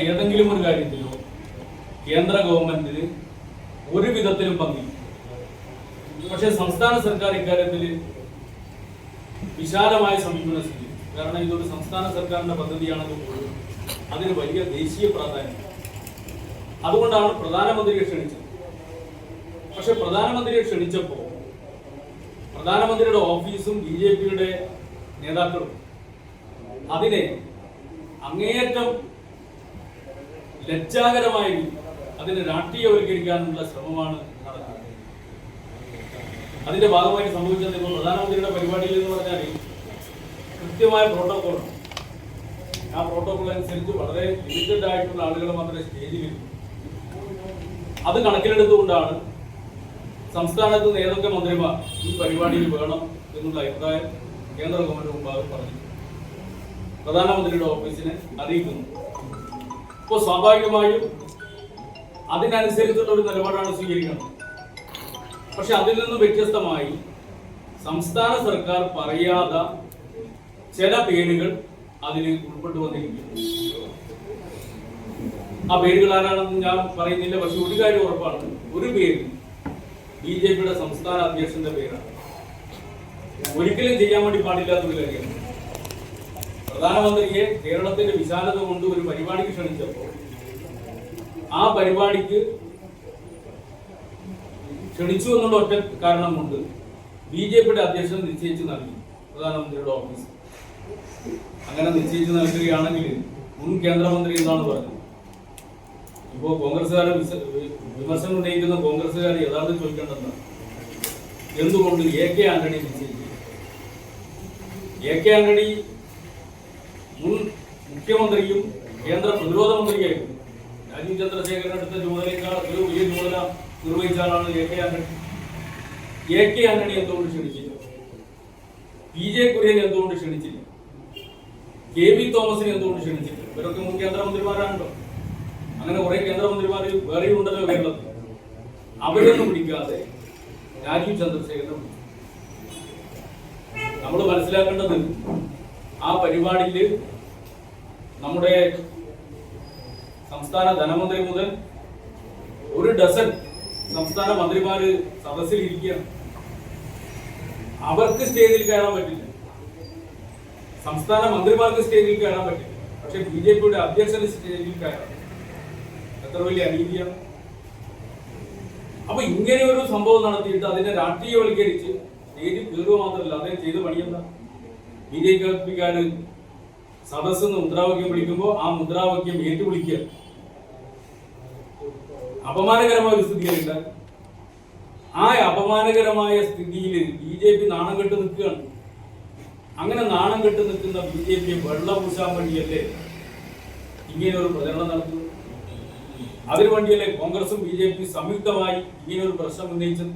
ഏതെങ്കിലും ഒരു കാര്യത്തിലോ കേന്ദ്ര ഗവൺമെന്റിന് ഒരു വിധത്തിലും പങ്കില്ല. പക്ഷെ സംസ്ഥാന സർക്കാർ ഇക്കാര്യത്തിൽ വിശാലമായ സമീപനം സ്വീകരിച്ചു. കാരണം ഇതൊരു സംസ്ഥാന സർക്കാരിന്റെ പദ്ധതിയാണെന്ന് പോലും അതിന് വലിയ ദേശീയ പ്രാധാന്യം. അതുകൊണ്ടാണ് പ്രധാനമന്ത്രിയെ ക്ഷണിച്ചത്. പക്ഷെ പ്രധാനമന്ത്രിയെ ക്ഷണിച്ചപ്പോൾ പ്രധാനമന്ത്രിയുടെ ഓഫീസും BJP-യുടെ നേതാക്കളും അതിനെ അങ്ങേയറ്റം ലജ്ജാകരമായി അതിനെ രാഷ്ട്രീയവൽക്കരിക്കാനുള്ള ശ്രമമാണ് നടക്കുന്നത്. അതിന്റെ ഭാഗമായി സംഭവിച്ചത് ഇപ്പോൾ പ്രധാനമന്ത്രിയുടെ പരിപാടിയിൽ എന്ന് പറഞ്ഞാൽ കൃത്യമായ പ്രോട്ടോകോളാണ്. ആ പ്രോട്ടോകോൾ അനുസരിച്ച് വളരെ ലിമിറ്റഡ് ആയിട്ടുള്ള ആളുകൾ മാത്രമേ സ്റ്റേജിൽ വരൂ. അത് കണക്കിലെടുത്തുകൊണ്ടാണ് സംസ്ഥാനത്ത് ഏതൊക്കെ മന്ത്രിമാർ ഈ പരിപാടിയിൽ വേണം എന്നുള്ള അഭിപ്രായം കേന്ദ്ര ഗവൺമെന്റ് മുമ്പാകെ പറഞ്ഞു പ്രധാനമന്ത്രിയുടെ ഓഫീസിനെ അറിയിക്കുന്നു. അപ്പോൾ സ്വാഭാവികമായും അതിനനുസരിച്ചുള്ള ഒരു നിലപാടാണ് സ്വീകരിക്കുന്നത്. പക്ഷെ അതിൽ നിന്നും വ്യത്യസ്തമായി സംസ്ഥാന സർക്കാർ പറയാത്ത ചില പേരുകൾ അതിൽ ഉൾപ്പെട്ടു വന്നിരിക്കുന്നു. ആ പേരുകൾ ആരാണെന്ന് ഞാൻ പറയുന്നില്ല. പക്ഷെ ഒരു കാര്യം ഉറപ്പാണ്, ഒരു പേര് BJP-യുടെ സംസ്ഥാന അധ്യക്ഷന്റെ പേരാണ്. ഒരിക്കലും ചെയ്യാൻ വേണ്ടി പാടില്ലാത്തൊരു കാര്യമാണ്. പ്രധാനമന്ത്രിയെ കേരളത്തിന്റെ വിശാലത കൊണ്ട് ഒരു പരിപാടിക്ക് ക്ഷണിച്ചപ്പോൾ ആ പരിപാടിക്ക് ക്ഷണിച്ചു എന്നുള്ള ഒറ്റ കാരണം കൊണ്ട് BJP-യുടെ അധ്യക്ഷൻ നിശ്ചയിച്ച് നൽകി പ്രധാനമന്ത്രിയുടെ ഓഫീസ്. അങ്ങനെ നിശ്ചയിച്ച് നൽകുകയാണെങ്കിൽ മുൻ കേന്ദ്രമന്ത്രി എന്താണ് പറഞ്ഞത്? ഇപ്പോ കോൺഗ്രസ്സുകാരെ വിമർശനം ഉന്നയിക്കുന്ന കോൺഗ്രസ്സുകാർ യഥാർത്ഥം ചോദിക്കേണ്ടതാണ്, എന്തുകൊണ്ട് AK ആന്റണി നിശ്ചയിച്ചു? AK ആന്റണി മുൻ മുഖ്യമന്ത്രിയും കേന്ദ്ര പ്രതിരോധ മന്ത്രിയായിരുന്നു. രാജീവ് ചന്ദ്രശേഖരൻ എടുത്ത ചുമതലയേക്കാൾ ഒരു വലിയ ചുമതല നിർവഹിച്ച ആളാണ് AK ആന്റണി. AK ആന്റണി എന്തുകൊണ്ട് ക്ഷണിച്ചില്ല? PJ കുര്യൻ എന്തുകൊണ്ട് ക്ഷണിച്ചില്ല? KB തോമസിനെ എന്തുകൊണ്ട് ക്ഷണിച്ചില്ല? ഇവരൊക്കെ മുൻ കേന്ദ്രമന്ത്രിമാരാണല്ലോ. അങ്ങനെ കുറെ കേന്ദ്രമന്ത്രിമാർ വേറെയും ഉണ്ടല്ലോ കേരളത്തിൽ. അവരൊന്നും പിടിക്കാതെ രാജീവ് ചന്ദ്രശേഖരനെ വിളിച്ചു. നമ്മൾ മനസ്സിലാക്കേണ്ടത്, ആ പരിപാടിയിൽ നമ്മുടെ സംസ്ഥാന ധനമന്ത്രി മുതൽ ഒരു ഡസൻ സംസ്ഥാന മന്ത്രിമാര് സദസ്സിൽ ഇരിക്കുകയാണ്. അവർക്ക് സ്റ്റേജിൽ കയറാൻ പറ്റില്ല, സംസ്ഥാന മന്ത്രിമാർക്ക് സ്റ്റേജിൽ കയറാൻ പറ്റില്ല. പക്ഷെ BJP-യുടെ അധ്യക്ഷന് സ്റ്റേജിൽ കയറാം. എത്ര വലിയ അനീതിയാണ്! അപ്പൊ ഇങ്ങനെ ഒരു സംഭവം നടത്തിയിട്ട് അതിനെ രാഷ്ട്രീയവൽക്കരിച്ച് സ്റ്റേജിൽ കയറുക മാത്രമല്ല, അദ്ദേഹം ചെയ്ത പണിയെന്താ? BJP-ക്കാര് സദസ്സെന്ന് മുദ്രാവാക്യം വിളിക്കുമ്പോൾ ആ മുദ്രാവാക്യം ഏറ്റുവിളിക്കുക. അപമാനകരമായ ഒരു സ്ഥിതിയല്ല. ആ അപമാനകരമായ സ്ഥിതിയിൽ BJP നാണം കെട്ട് നിൽക്കുകയാണ്. അങ്ങനെ നാണം കെട്ട് നിൽക്കുന്ന BJP-യെ വെള്ളം പൂശാൻ വേണ്ടിയല്ലേ ഇങ്ങനെ ഒരു പ്രചരണം നടത്തുന്നത്? അതിനു വേണ്ടിയല്ലേ കോൺഗ്രസും BJP സംയുക്തമായി ഇങ്ങനെ ഒരു പ്രശ്നം ഉന്നയിച്ചത്?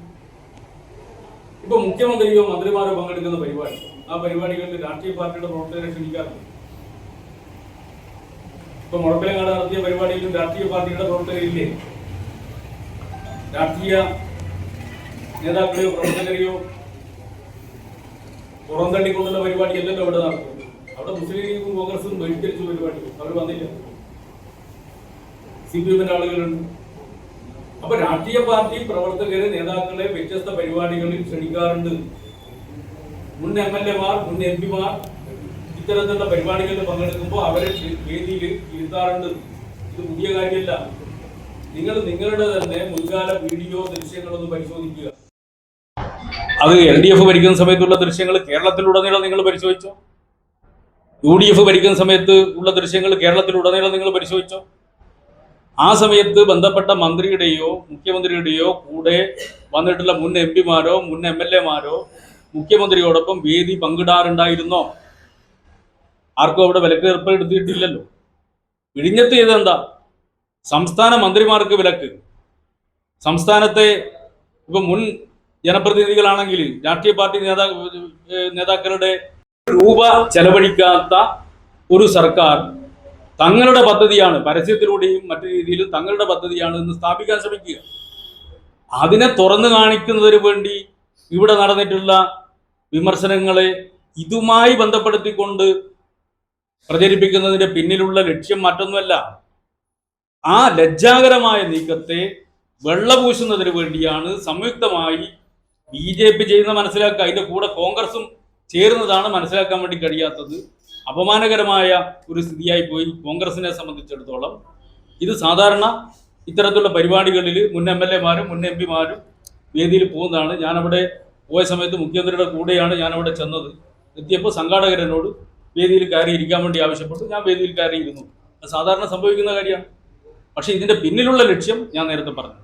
ഇപ്പൊ മുഖ്യമന്ത്രിയോ മന്ത്രിമാരോ പങ്കെടുക്കുന്ന പരിപാടി, ആ പരിപാടികളിൽ രാഷ്ട്രീയ പാർട്ടിയുടെ പ്രവർത്തകരെ ക്ഷണിക്കാറുണ്ട്. ഇപ്പൊ മുഴപ്പിലങ്ങാട് നടത്തിയ പരിപാടിയിലും രാഷ്ട്രീയ പാർട്ടിയുടെ പ്രവർത്തകരില്ലേ? രാഷ്ട്രീയ നേതാക്കളെയോ പ്രവർത്തകരെയോ പുറന്തള്ളിക്കൊണ്ടുള്ള പരിപാടിയല്ലല്ലോ ഇവിടെ നടത്തുന്നത്. അവിടെ മുസ്ലിം ലീഗും കോൺഗ്രസും ബഹിഷ്കരിച്ച പരിപാടി, അവർ വന്നില്ല. CPM-ന്റെ ആളുകളുണ്ട്. അപ്പൊ രാഷ്ട്രീയ പാർട്ടി പ്രവർത്തകരെ, നേതാക്കളെ വ്യത്യസ്ത പരിപാടികളിൽ ക്ഷണിക്കാറുണ്ട്. മുൻ MLA-മാർ, മുൻ MP-മാർ ഇത്തരത്തിലുള്ള പരിപാടികളിൽ പങ്കെടുക്കുമ്പോൾ അവരെ വേദിയിൽ ഇരുത്താറുണ്ട്. ഇത് പുതിയ കാര്യമല്ല. നിങ്ങൾ നിങ്ങളുടെ തന്നെ മുൻകാല വീഡിയോ ദൃശ്യങ്ങളൊന്ന് പരിശോധിക്കുക. അത് LDF ഭരിക്കുന്ന സമയത്തുള്ള ദൃശ്യങ്ങൾ കേരളത്തിലുടനീളം നിങ്ങൾ പരിശോധിച്ചോ? UDF ഭരിക്കുന്ന സമയത്ത് ഉള്ള ദൃശ്യങ്ങൾ കേരളത്തിലുടനീളം നിങ്ങൾ പരിശോധിച്ചോ? ആ സമയത്ത് ബന്ധപ്പെട്ട മന്ത്രിയുടെയോ മുഖ്യമന്ത്രിയുടെയോ കൂടെ വന്നിട്ടുള്ള മുൻ MP-മാരോ മുൻ MLA-മാരോ മുഖ്യമന്ത്രിയോടൊപ്പം വേദി പങ്കിടാറുണ്ടായിരുന്നോ? ആർക്കും അവിടെ വിലക്ക് ഏർപ്പെടുത്തിയിട്ടില്ലല്ലോ. വിഴിഞ്ഞത്ത് ചെയ്തെന്താ? സംസ്ഥാന മന്ത്രിമാർക്ക് വിലക്ക്. സംസ്ഥാനത്തെ ഇപ്പൊ മുൻ ജനപ്രതിനിധികളാണെങ്കിൽ രാഷ്ട്രീയ പാർട്ടി നേതാക്കളുടെ രൂപ ചെലവഴിക്കാത്ത ഒരു സർക്കാർ തങ്ങളുടെ പദ്ധതിയാണ്, പരസ്യത്തിലൂടെയും മറ്റു രീതിയിലും തങ്ങളുടെ പദ്ധതിയാണ് എന്ന് സ്ഥാപിക്കാൻ ശ്രമിക്കുക. അതിനെ തുറന്നു കാണിക്കുന്നതിന് വേണ്ടി ഇവിടെ നടന്നിട്ടുള്ള വിമർശനങ്ങളെ ഇതുമായി ബന്ധപ്പെടുത്തിക്കൊണ്ട് പ്രചരിപ്പിക്കുന്നതിന്റെ പിന്നിലുള്ള ലക്ഷ്യം മറ്റൊന്നുമല്ല. ആ ലജ്ജാകരമായ നീക്കത്തെ വെള്ളപൂശുന്നതിന് വേണ്ടിയാണ് സംയുക്തമായി BJP ചെയ്യുന്ന മനസ്സിലാക്കുക. അതിന്റെ കൂടെ കോൺഗ്രസും ചേരുന്നതാണ് മനസ്സിലാക്കാൻ വേണ്ടി കഴിയാത്തത്. അപമാനകരമായ ഒരു സ്ഥിതിയായി പോയി കോൺഗ്രസിനെ സംബന്ധിച്ചിടത്തോളം. ഇത് സാധാരണ ഇത്തരത്തിലുള്ള പരിപാടികളിൽ മുൻ MLA മാരും മുൻ MP മാരും വേദിയിൽ പോകുന്നതാണ്. ഞാനവിടെ പോയ സമയത്ത് മുഖ്യമന്ത്രിയുടെ കൂടെയാണ് ഞാനവിടെ ചെന്നത്. എത്തിയപ്പോൾ സംഘാടകരനോട് വേദിയിൽ കയറി ഇരിക്കാൻ വേണ്ടി ആവശ്യപ്പെട്ടു. ഞാൻ വേദിയിൽ കയറിയിരുന്നു. അത് സാധാരണ സംഭവിക്കുന്ന കാര്യമാണ്. പക്ഷെ ഇതിന്റെ പിന്നിലുള്ള ലക്ഷ്യം ഞാൻ നേരത്തെ പറഞ്ഞു.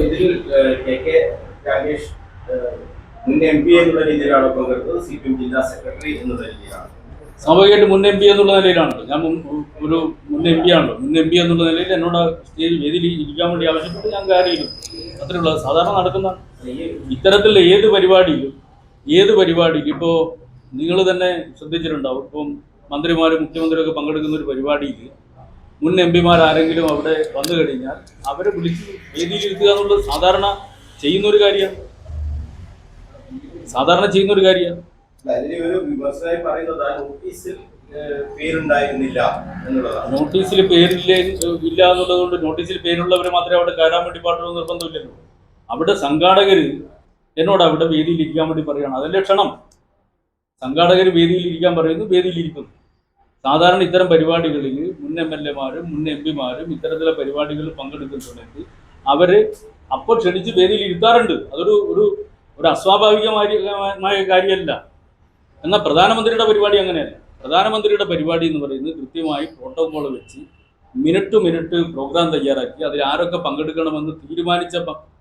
ഇതിൽ KK രാഗേഷ് മുൻ MP എന്നുള്ള രീതിയിലാണ് പങ്കെടുത്തത്, CPM ജില്ലാ സെക്രട്ടറി എന്നുള്ള രീതിയിലാണ്. സ്വാഭാവികമായിട്ട് മുൻ MP എന്നുള്ള നിലയിലാണ്. ഞാൻ ഒരു മുൻ MP ആണല്ലോ. മുൻ MP എന്നുള്ള നിലയിൽ എന്നോട് സ്റ്റേജ് വേദിയിൽ ഇരിക്കാൻ വേണ്ടി ആവശ്യപ്പെട്ട് ഞാൻ കയറിയിരുന്നു. അത്രയുള്ള സാധാരണ നടക്കുന്നതാണ്. ഇത്തരത്തിലുള്ള ഏത് പരിപാടിയിലും ഇപ്പോൾ നിങ്ങൾ തന്നെ ശ്രദ്ധിച്ചിട്ടുണ്ടാവും. ഇപ്പം മന്ത്രിമാരും മുഖ്യമന്ത്രിയൊക്കെ പങ്കെടുക്കുന്ന ഒരു പരിപാടിയിൽ മുൻ MP മാർ ആരെങ്കിലും അവിടെ വന്നു കഴിഞ്ഞാൽ അവരെ വിളിച്ച് വേദിയിൽ ഇരുത്തുക എന്നുള്ളത് സാധാരണ ചെയ്യുന്നൊരു കാര്യമാണ്. ഒരു വിമർശനമായി പറയുന്നത് നോട്ടീസിൽ പേരുണ്ടായിരുന്നില്ല എന്നുള്ളതാണ്. നോട്ടീസിൽ പേരില്ല എന്നുള്ളത് കൊണ്ട് നോട്ടീസിൽ പേരുള്ളവരെ മാത്രമേ അവിടെ കയറാൻ വേണ്ടി പാടുള്ളൂ നിർബന്ധമില്ലല്ലോ. അവിടെ സംഘാടകർ എന്നോട് അവിടെ വേദിയിൽ ഇരിക്കാൻ വേണ്ടി പറയുകയാണ്. അതല്ലേ ക്ഷണം. സംഘാടകർ വേദിയിൽ ഇരിക്കാൻ പറയുന്നു, വേദിയിലിരിക്കുന്നു. സാധാരണ ഇത്തരം പരിപാടികളിൽ മുൻ MLA മാരും മുൻ MP മാരും ഇത്തരത്തിലുള്ള പരിപാടികളിൽ പങ്കെടുക്കുന്ന സമയത്ത് അവര് അപ്പോൾ ക്ഷണിച്ച് വേദിയിൽ ഇരുത്താറുണ്ട്. അതൊരു ഒരു ഒരു അസ്വാഭാവികമായ കാര്യമല്ല. എന്നാൽ പ്രധാനമന്ത്രിയുടെ പരിപാടി അങ്ങനെയല്ല. പ്രധാനമന്ത്രിയുടെ പരിപാടി എന്ന് പറയുന്നത് കൃത്യമായി പ്രോട്ടോകോൾ വെച്ച് മിനിറ്റ് പ്രോഗ്രാം തയ്യാറാക്കി അതിൽ ആരൊക്കെ പങ്കെടുക്കണമെന്ന് തീരുമാനിച്ച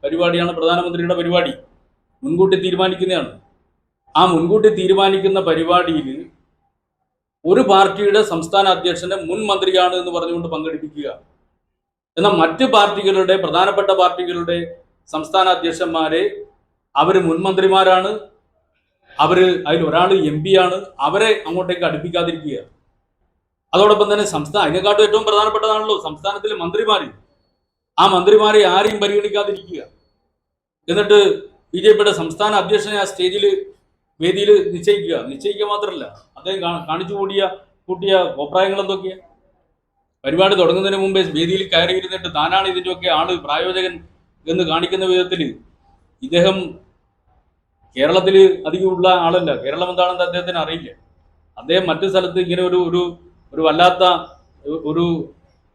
പരിപാടിയാണ് പ്രധാനമന്ത്രിയുടെ പരിപാടി. മുൻകൂട്ടി തീരുമാനിക്കുന്നതാണ്. ആ മുൻകൂട്ടി തീരുമാനിക്കുന്ന പരിപാടിയിൽ ഒരു പാർട്ടിയുടെ സംസ്ഥാന അധ്യക്ഷനെ മുൻ മന്ത്രിയാണ് എന്ന് പറഞ്ഞുകൊണ്ട് പങ്കെടുപ്പിക്കുക. എന്നാൽ മറ്റ് പാർട്ടികളുടെ പ്രധാനപ്പെട്ട പാർട്ടികളുടെ സംസ്ഥാന അധ്യക്ഷന്മാരെ അവർ മുൻമന്ത്രിമാരാണ്, അതിൽ ഒരാൾ MP ആണ്, അവരെ അങ്ങോട്ടേക്ക് അടുപ്പിക്കാതിരിക്കുക. അതോടൊപ്പം തന്നെ അതിനെക്കാട്ടും ഏറ്റവും പ്രധാനപ്പെട്ടതാണല്ലോ സംസ്ഥാനത്തിലെ മന്ത്രിമാർ. ആ മന്ത്രിമാരെ ആരെയും പരിഗണിക്കാതിരിക്കുക. എന്നിട്ട് BJP സംസ്ഥാന അധ്യക്ഷനെ ആ വേദിയിൽ നിശ്ചയിക്കുക മാത്രമല്ല, അദ്ദേഹം കാണിച്ചു കൂട്ടിയ അഭിപ്രായങ്ങൾ എന്തൊക്കെയാ? പരിപാടി തുടങ്ങുന്നതിന് മുമ്പേ വേദിയിൽ കയറിയിരുന്നിട്ട് താനാണ് ഇതിൻ്റെയൊക്കെ പ്രായോജകൻ എന്ന് കാണിക്കുന്ന വിധത്തിൽ ഇദ്ദേഹം കേരളത്തിൽ അധികമുള്ള ആളല്ല. കേരളം എന്താണെന്ന് അദ്ദേഹത്തിന് അറിയില്ല. അദ്ദേഹം മറ്റു സ്ഥലത്ത് ഇങ്ങനെ ഒരു വല്ലാത്ത ഒരു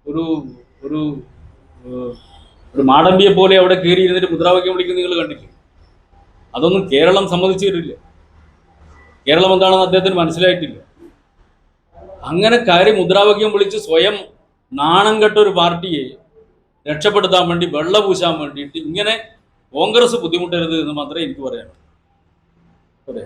ഒരു ഒരു ഒരു മാടമ്പിയെ പോലെ അവിടെ കയറി ഇരുന്നിട്ട് മുദ്രാവാക്യം വിളിക്കുന്നത് നിങ്ങൾ കണ്ടില്ലേ? അതൊന്നും കേരളം സമ്മതിച്ചിട്ടില്ല. കേരളം എന്താണെന്ന് അദ്ദേഹത്തിന് മനസ്സിലായിട്ടില്ല. അങ്ങനെ കയറി മുദ്രാവാക്യം വിളിച്ച് സ്വയം നാണം കെട്ട ഒരു പാർട്ടിയെ രക്ഷപ്പെടുത്താൻ വേണ്ടി വെള്ളപൂശാൻ വേണ്ടിയിട്ട് ഇങ്ങനെ കോൺഗ്രസ് ബുദ്ധിമുട്ടരുത് എന്ന് മാത്രമേ എനിക്ക് പറയാനുള്ളൂ. അതെ.